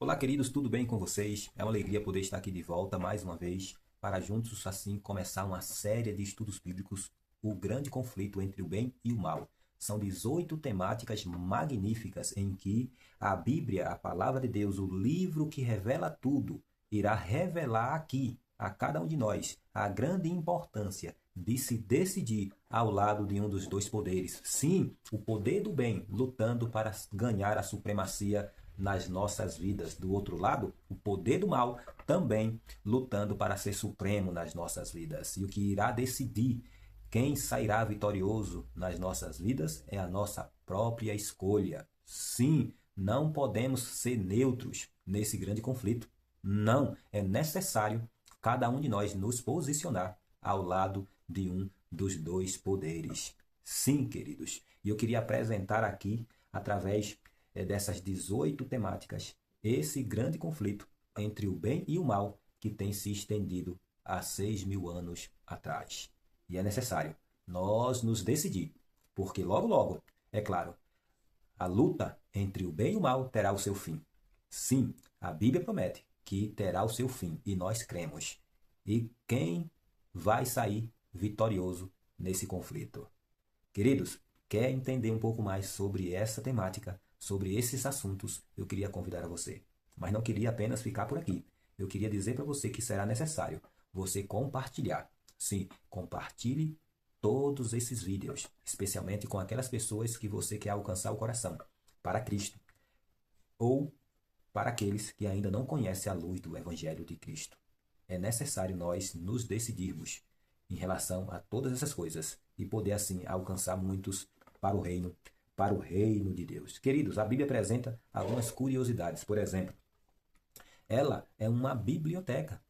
Olá, queridos, tudo bem com vocês? É uma alegria poder estar aqui de volta mais uma vez para juntos assim começar uma série de estudos bíblicos, o grande conflito entre o bem e o mal. São 18 temáticas magníficas em que a Bíblia, a palavra de Deus, o livro que revela tudo, irá revelar aqui a cada um de nós a grande importância de se decidir ao lado de um dos dois poderes. Sim, o poder do bem lutando para ganhar a supremacia nas nossas vidas. Do outro lado, o poder do mal também lutando para ser supremo nas nossas vidas. E o que irá decidir quem sairá vitorioso nas nossas vidas é a nossa própria escolha. Sim, não podemos ser neutros nesse grande conflito. Não, é necessário cada um de nós nos posicionar ao lado de um dos dois poderes. Sim, queridos. E eu queria apresentar aqui, através dessas 18 temáticas, esse grande conflito entre o bem e o mal que tem se estendido há 6.000 anos atrás. E é necessário nós nos decidir, porque logo, logo, é claro, a luta entre o bem e o mal terá o seu fim. Sim, a Bíblia promete que terá o seu fim e nós cremos. E quem vai sair vitorioso nesse conflito? Queridos, quer entender um pouco mais sobre essa temática, sobre esses assuntos? Eu queria convidar a você. Mas não queria apenas ficar por aqui. Eu queria dizer para você que será necessário você compartilhar. Sim, compartilhe todos esses vídeos, especialmente com aquelas pessoas que você quer alcançar o coração para Cristo, ou para aqueles que ainda não conhecem a luz do Evangelho de Cristo. É necessário nós nos decidirmos em relação a todas essas coisas e poder assim alcançar muitos para o reino de Deus. Queridos, a Bíblia apresenta algumas curiosidades. Por exemplo, ela é uma biblioteca.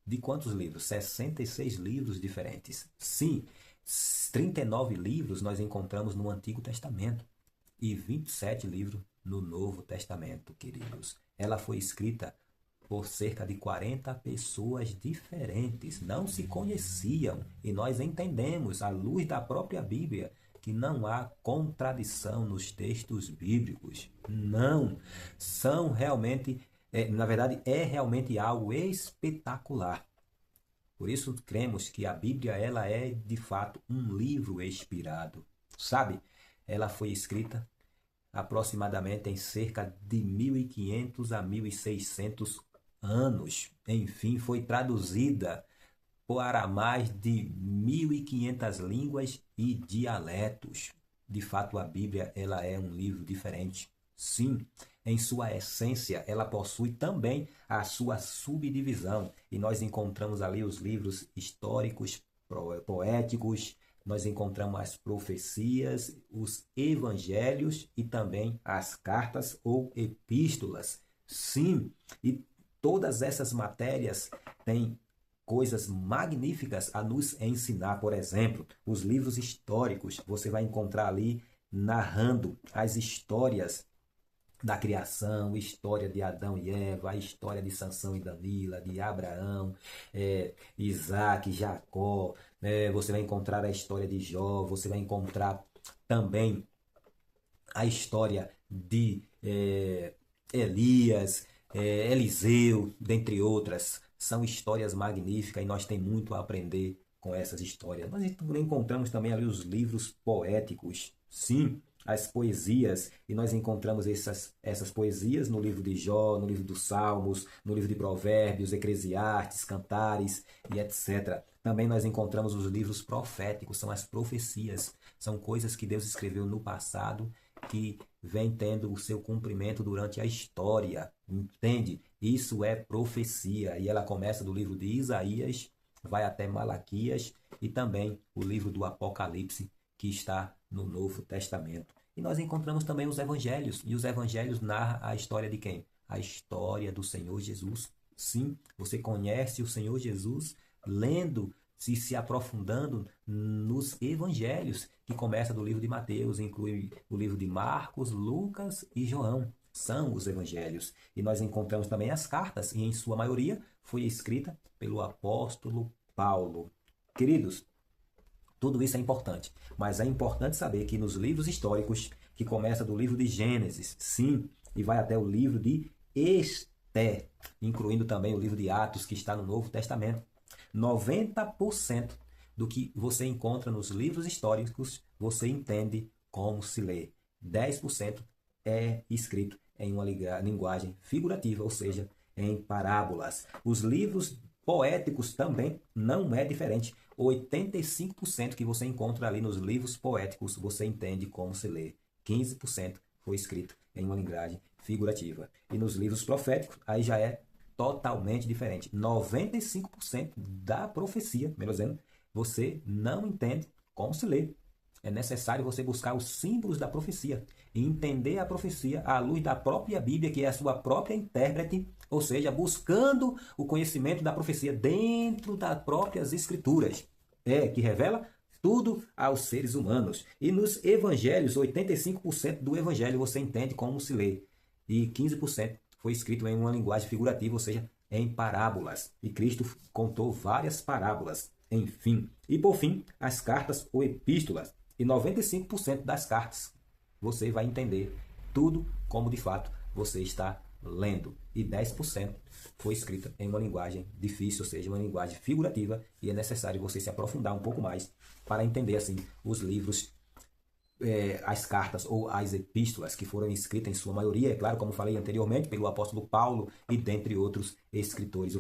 De quantos livros? 66 livros diferentes. Sim, 39 livros nós encontramos no Antigo Testamento e 27 livros no Novo Testamento, queridos. Ela foi escrita por cerca de 40 pessoas diferentes. Não se conheciam e nós entendemos, à luz da própria Bíblia, que não há contradição nos textos bíblicos. Não. São realmente, na verdade, é realmente algo espetacular. Por isso cremos que a Bíblia ela é de fato um livro inspirado. Sabe? Ela foi escrita aproximadamente em cerca de 1500 a 1600 anos. Enfim, foi traduzida para mais de 1500 línguas e dialetos. De fato, a Bíblia ela é um livro diferente. Sim, em sua essência, ela possui também a sua subdivisão. E nós encontramos ali os livros históricos, poéticos, nós encontramos as profecias, os evangelhos e também as cartas ou epístolas. Sim, e todas essas matérias têm coisas magníficas a nos ensinar. Por exemplo, os livros históricos, você vai encontrar ali narrando as histórias da criação, história de Adão e Eva, a história de Sansão e Dalila, de Abraão, Isaac, Jacó. Você vai encontrar a história de Jó, você vai encontrar também a história de Elias, Eliseu, dentre outras. São histórias magníficas e nós temos muito a aprender com essas histórias. Nós encontramos também ali os livros poéticos, sim, as poesias, e nós encontramos essas poesias no livro de Jó, no livro dos Salmos, no livro de Provérbios, Eclesiastes, Cantares e etc. Também nós encontramos os livros proféticos, são as profecias, são coisas que Deus escreveu no passado que vem tendo o seu cumprimento durante a história, entende? Isso é profecia, e ela começa do livro de Isaías, vai até Malaquias e também o livro do Apocalipse, que está no Novo Testamento. E nós encontramos também os evangelhos, e os evangelhos narram a história de quem? A história do Senhor Jesus. Sim, você conhece o Senhor Jesus lendo, se aprofundando nos evangelhos, que começa do livro de Mateus, inclui o livro de Marcos, Lucas e João. São os evangelhos. E nós encontramos também as cartas, e em sua maioria foi escrita pelo apóstolo Paulo. Queridos, tudo isso é importante, mas é importante saber que nos livros históricos, que começa do livro de Gênesis, sim, e vai até o livro de até, incluindo também o livro de Atos, que está no Novo Testamento. 90% do que você encontra nos livros históricos, você entende como se lê. 10% é escrito em uma linguagem figurativa, ou seja, em parábolas. Os livros poéticos também não é diferente. 85% que você encontra ali nos livros poéticos, você entende como se lê. 15% foi escrito em uma linguagem figurativa. E nos livros proféticos, aí já é totalmente diferente. 95% da profecia, melhor dizendo, você não entende como se lê. É necessário você buscar os símbolos da profecia e entender a profecia à luz da própria Bíblia, que é a sua própria intérprete, ou seja, buscando o conhecimento da profecia dentro das próprias Escrituras, que revela tudo aos seres humanos. E nos evangelhos, 85% do evangelho você entende como se lê, e 15% foi escrito em uma linguagem figurativa, ou seja, em parábolas. E Cristo contou várias parábolas. Enfim. E por fim, as cartas ou epístolas. E 95% das cartas você vai entender tudo como de fato você está lendo. E 10% foi escrita em uma linguagem difícil, ou seja, uma linguagem figurativa, e é necessário você se aprofundar um pouco mais para entender assim os livros, as cartas ou as epístolas que foram escritas em sua maioria, é claro, como falei anteriormente, pelo apóstolo Paulo e dentre outros escritores,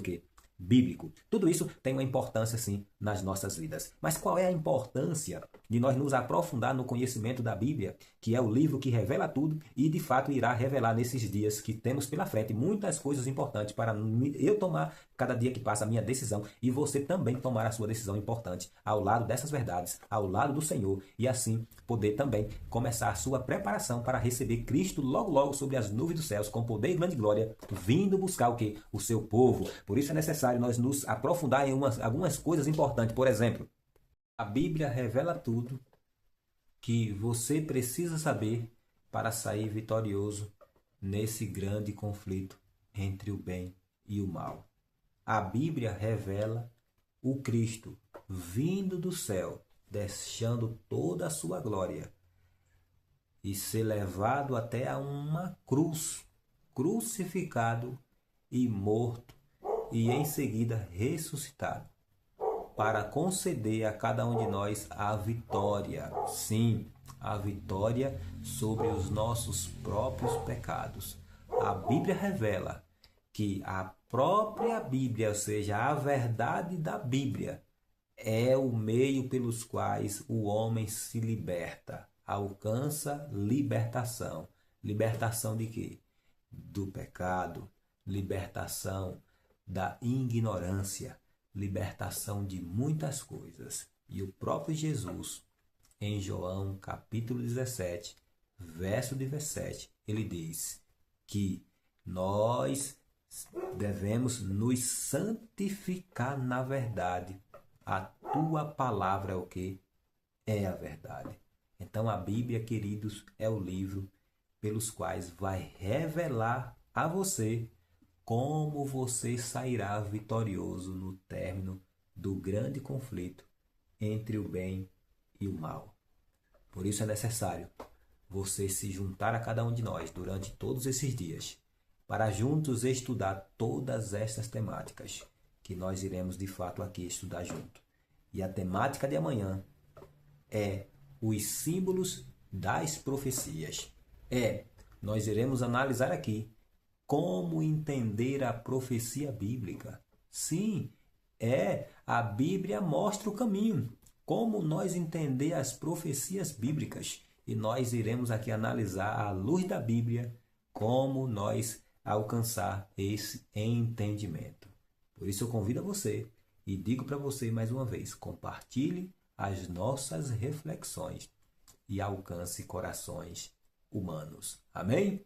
bíblico. Tudo isso tem uma importância, sim, nas nossas vidas. Mas qual é a importância de nós nos aprofundar no conhecimento da Bíblia, que é o livro que revela tudo e, de fato, irá revelar nesses dias que temos pela frente muitas coisas importantes para eu tomar, cada dia que passa, a minha decisão e você também tomar a sua decisão importante ao lado dessas verdades, ao lado do Senhor, e assim poder também começar a sua preparação para receber Cristo logo, logo sobre as nuvens dos céus, com poder e grande glória, vindo buscar o quê? O seu povo. Por isso é necessário nós nos aprofundar em algumas coisas importantes. Por exemplo, a Bíblia revela tudo que você precisa saber para sair vitorioso nesse grande conflito entre o bem e o mal. A Bíblia revela o Cristo vindo do céu, deixando toda a sua glória e ser levado até a uma cruz, crucificado e morto, e em seguida ressuscitado, para conceder a cada um de nós a vitória. Sim, a vitória sobre os nossos próprios pecados. A Bíblia revela que a própria Bíblia, ou seja, a verdade da Bíblia, é o meio pelos quais o homem se liberta, alcança libertação. Libertação de quê? Do pecado, libertação da ignorância, libertação de muitas coisas. E o próprio Jesus, em João capítulo 17, verso 17, ele diz que nós devemos nos santificar na verdade. A tua palavra é o que? É a verdade. Então a Bíblia, queridos, é o livro pelos quais vai revelar a você como você sairá vitorioso no término do grande conflito entre o bem e o mal. Por isso é necessário você se juntar a cada um de nós durante todos esses dias, para juntos estudar todas estas temáticas que nós iremos de fato aqui estudar junto. E a temática de amanhã é os símbolos das profecias. Nós iremos analisar aqui como entender a profecia bíblica. Sim, a Bíblia mostra o caminho. Como nós entender as profecias bíblicas. E nós iremos aqui analisar à luz da Bíblia como nós alcançar esse entendimento. Por isso eu convido a você e digo para você mais uma vez, compartilhe as nossas reflexões e alcance corações humanos. Amém?